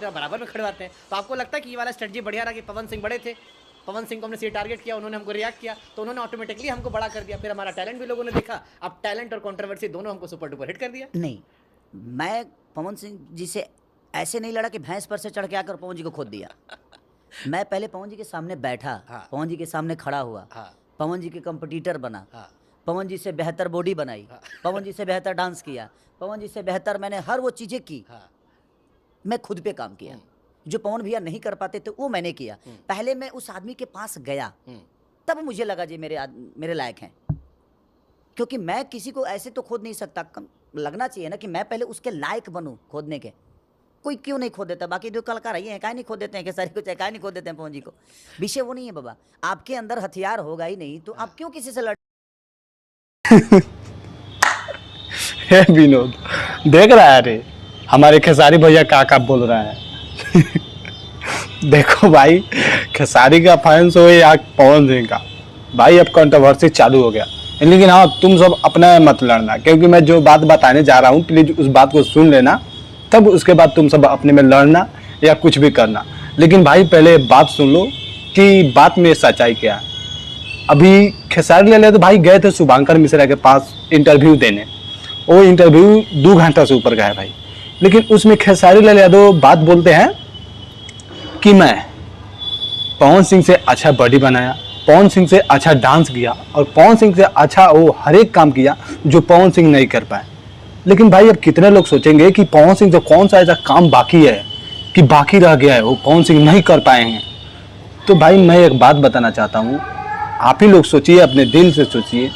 बराबर में खड़े होते हैं। तो आपको लगता है कि ये वाला स्ट्रेटजी बढ़िया रहा कि पवन सिंह बड़े थे, पवन सिंह को हमने सी टारगेट किया, उन्होंने हमको रिएक्ट किया तो उन्होंने ऑटोमेटिकली हमको बड़ा कर दिया, फिर हमारा टैलेंट भी लोगों ने देखा, अब टैलेंट और कंट्रोवर्सी दोनों हमको सुपर डुपर हिट कर दिया। नहीं, मैं पवन सिंह जी से ऐसे नहीं लड़ा कि भैंस पर से चढ़ के आकर पवन जी को खोद दिया। मैं पहले पवन जी के सामने बैठा, हाँ। पवन जी के सामने खड़ा हुआ, हाँ। पवन जी के कंपटीटर बना, हाँ। पवन जी से बेहतर बॉडी बनाई, पवन जी से बेहतर डांस किया, पवन जी से बेहतर मैंने हर वो चीज़ें की। हाँ। मैं खुद पे काम किया, जो पवन भैया नहीं कर पाते थे वो मैंने किया। पहले मैं उस आदमी के पास गया, तब मुझे लगा जी मेरे लायक हैं, क्योंकि मैं किसी को ऐसे तो खोद नहीं सकता। लगना चाहिए ना कि मैं पहले उसके लायक बनूं खोदने के। कोई क्यों नहीं खोद देता? बाकी जो कलाकार हैं काहे नहीं खोद देते हैं, खेसारी को चाहे काहे नहीं खोद देते हैं पवन जी को। विषय वो नहीं है बाबा, आपके अंदर हथियार होगा ही नहीं तो आप क्यों किसी से लड़। हे विनोद, देख रहा है रे हमारे खेसारी भैया क्या बोल रहा है। देखो भाई, खेसारी का फैंस हो या पवन सिंह का, भाई अब कंट्रोवर्सी चालू हो गया। लेकिन हाँ, तुम सब अपना मत लड़ना, क्योंकि मैं जो बात बताने जा रहा हूँ प्लीज उस बात को सुन लेना, तब उसके बाद तुम सब अपने में लड़ना या कुछ भी करना। लेकिन भाई पहले बात सुन लो कि बात में सच्चाई क्या है। अभी खेसारी लाल यादव भाई गए थे शुभंकर मिश्रा के पास इंटरव्यू देने, वो इंटरव्यू 2 घंटा से ऊपर का है भाई। लेकिन उसमें खेसारी लाल यादव बात बोलते हैं कि मैं पवन सिंह से अच्छा बॉडी बनाया, पवन सिंह से अच्छा डांस किया और पवन सिंह से अच्छा वो हर एक काम किया जो पवन सिंह नहीं कर पाए। लेकिन भाई अब कितने लोग सोचेंगे कि पवन सिंह से कौन सा ऐसा काम बाकी है कि बाकी रह गया है, वो पवन सिंह नहीं कर पाए हैं। तो भाई मैं एक बात बताना चाहता हूँ, आप ही लोग सोचिए, अपने दिल से सोचिए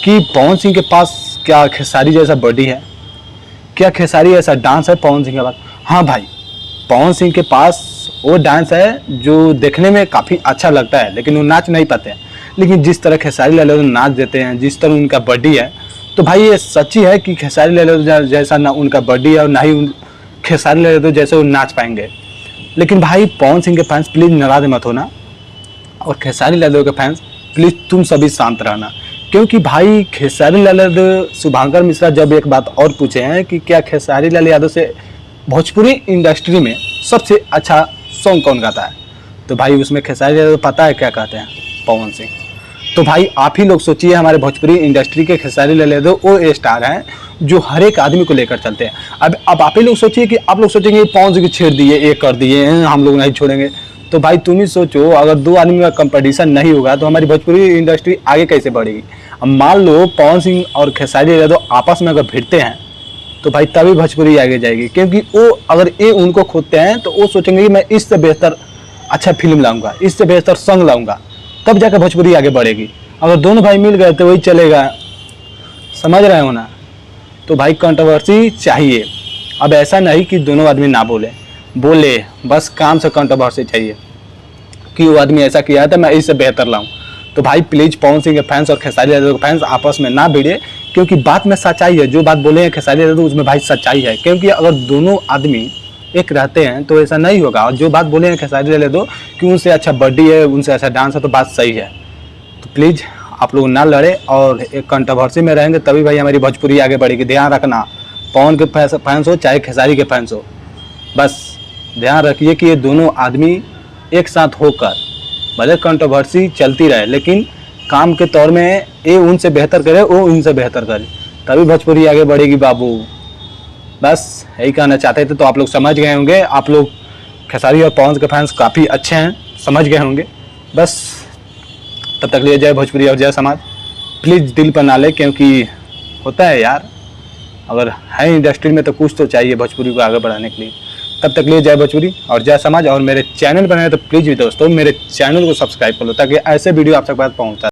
कि पवन सिंह के पास क्या खेसारी जैसा बॉडी है, क्या खेसारी ऐसा डांस है पवन सिंह के पास? हाँ भाई, पवन सिंह के पास वो डांस है जो देखने में काफ़ी अच्छा लगता है, लेकिन वो नाच नहीं पाते हैं। लेकिन जिस तरह खेसारी लाल यादव नाच देते हैं, जिस तरह उनका बॉडी है, तो भाई ये सच्ची है कि खेसारी लाल यादव जैसा ना उनका बॉडी है और ना ही खेसारी लाल यादव जैसे वो नाच पाएंगे। लेकिन भाई पवन सिंह के फैंस प्लीज़ नाराज मत होना, और खेसारी लाल यादव के फैंस प्लीज़ तुम सभी शांत रहना, क्योंकि भाई खेसारी लाल यादव शुभंकर मिश्रा जब एक बात और पूछे हैं कि क्या खेसारी लाल यादव से भोजपुरी इंडस्ट्री में सबसे अच्छा सॉन्ग कौन गाता है, तो भाई उसमें खेसारी लाल यादव पता है क्या कहते हैं? पवन सिंह। तो भाई आप ही लोग सोचिए, हमारे भोजपुरी इंडस्ट्री के खेसारी लाल यादव वो स्टार हैं जो हर एक आदमी को लेकर चलते हैं। अब आप ही लोग सोचिए कि आप लोग सोचेंगे पवन सिंह को छेड़ दिए, ये कर दिए, हम लोग नहीं छोड़ेंगे। तो भाई तुम ही सोचो, अगर 2 आदमी का कंपटीशन नहीं होगा तो हमारी भोजपुरी इंडस्ट्री आगे कैसे बढ़ेगी? अब मान लो पवन सिंह और खेसारी यादव आपस में अगर भिड़ते हैं तो भाई तभी भोजपुरी आगे जाएगी, क्योंकि वो अगर ये उनको खोदते हैं तो वो सोचेंगे कि मैं इससे बेहतर अच्छा फिल्म लाऊंगा, इससे बेहतर सॉन्ग लाऊंगा, तब जाकर भोजपुरी आगे बढ़ेगी। अगर दोनों भाई मिल गए तो वही चलेगा, समझ रहे हो ना? तो भाई कंट्रोवर्सी चाहिए। अब ऐसा नहीं कि दोनों आदमी ना बोले, बस काम से कंट्रोवर्सी चाहिए कि वो आदमी ऐसा किया है तो मैं इससे बेहतर लाऊं। तो भाई प्लीज़ पवन सिंह के फैंस और खेसारी यादव के फैंस आपस में ना भिड़े, क्योंकि बात में सच्चाई है। जो बात बोले हैं खेसारी यादव उसमें भाई सच्चाई है, क्योंकि अगर दोनों आदमी एक रहते हैं तो ऐसा नहीं होगा। और जो बात बोले हैं खेसारी लाल यादव कि उनसे अच्छा बॉडी है, उनसे अच्छा डांस है, तो बात सही है। तो प्लीज़ आप लोग ना लड़े और एक कंट्रोवर्सी में रहेंगे तभी भाई हमारी भोजपुरी आगे बढ़ेगी। ध्यान रखना, पवन के फैंस हो चाहे खेसारी के फैंस हो, बस ध्यान रखिए कि ये दोनों आदमी एक साथ होकर, भले कंट्रोवर्सी चलती रहे लेकिन काम के तौर में ये उनसे बेहतर करे, वो उनसे बेहतर करे, तभी भोजपुरी आगे बढ़ेगी बाबू। बस यही कहना चाहते थे। तो आप लोग समझ गए होंगे, आप लोग खेसारी और पवन के फैंस काफ़ी अच्छे हैं, समझ गए होंगे। बस तब तक लिए जय भोजपुरी और जय समाज। प्लीज़ दिल पर ना ले, क्योंकि होता है यार, अगर है इंडस्ट्री में तो कुछ तो चाहिए भोजपुरी को आगे बढ़ाने के लिए। तब तक लिए जय भोजपुरी और जय समाज। और मेरे चैनल पर आए तो प्लीज़ भी दोस्तों मेरे चैनल को सब्सक्राइब कर लो, ताकि ऐसे वीडियो आप तक पास पहुँचता